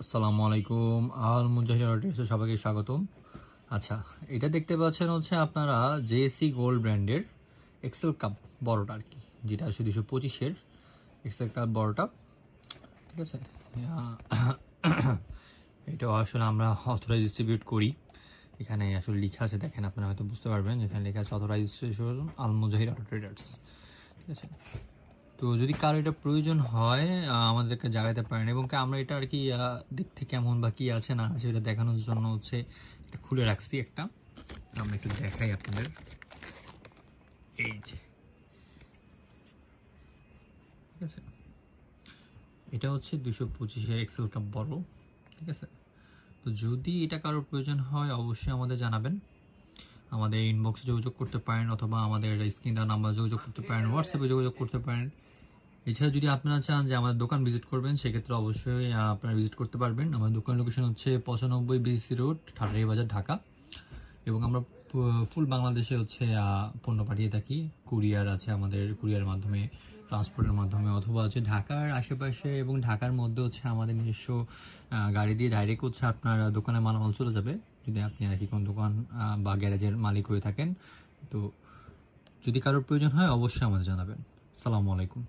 আসসালামু আলাইকুম। আল মুজাহিদ অডিওসে সবাইকে স্বাগতম। আচ্ছা, এটা দেখতে পাচ্ছেন হচ্ছে আপনারা জেএসি গোল্ড ব্র্যান্ডের এক্সেল কাপ বড়টা আর কি, যেটা আসলে 225-এর এক্সেল কাপ বড়টা। ঠিক আছে, এটাও আসলে আমরা অথরাইজ ডিস্ট্রিবিউট করি। এখানে আসলে লেখা আছে, দেখেন আপনারা হয়তো বুঝতে পারবেন, এখানে লেখা আছে অথরাইজ আল মুজাহিদ অটো ট্রেডার্স। ঠিক আছে, তো যদি কারো এটা প্রয়োজন হয় আমাদেরকে জানাতে পারেন, এবং আমরা এটা আর কি দেখতে কেমন বা কি আছে না আছে এটা দেখানোর জন্য হচ্ছে এটা খুলে রাখছি একটা। আমরা একটু দেখাই আপনাদের। এই যে, ঠিক আছে, এটা হচ্ছে 225-এর এক্সেল কাপ বড়। ঠিক আছে, তো যদি এটা কারোর প্রয়োজন হয় অবশ্যই আমাদের জানাবেন। আমাদের ইনবক্সে যোগাযোগ করতে পারেন, অথবা আমাদের স্ক্রিন দেওয়া নাম্বার যোগাযোগ করতে পারেন, হোয়াটসঅ্যাপে যোগাযোগ করতে পারেন। এছাড়া যদি আপনারা চান যে আমাদের দোকান ভিজিট করবেন, সেক্ষেত্রে অবশ্যই আপনারা ভিজিট করতে পারবেন। আমাদের দোকান লোকেশন হচ্ছে 95 বিসি রোড, ঠাটারি বাজার, ঢাকা। এবং আমরা ফুল বাংলাদেশে হচ্ছে পণ্য পাঠিয়ে থাকি। কুরিয়ার আছে আমাদের, কুরিয়ার মাধ্যমে, ট্রান্সপোর্টের মাধ্যমে, অথবা হচ্ছে ঢাকার আশেপাশে এবং ঢাকার মধ্যে হচ্ছে আমাদের নিজস্ব গাড়ি দিয়ে ডাইরেক্ট হচ্ছে আপনার দোকানে মালামাল চলে যাবে, যদি আপনি আর কি কোনো দোকান বা গ্যারেজের মালিক হয়ে থাকেন। তো যদি কারোর প্রয়োজন হয় অবশ্যই আমাদের জানাবেন। আসসালামু আলাইকুম।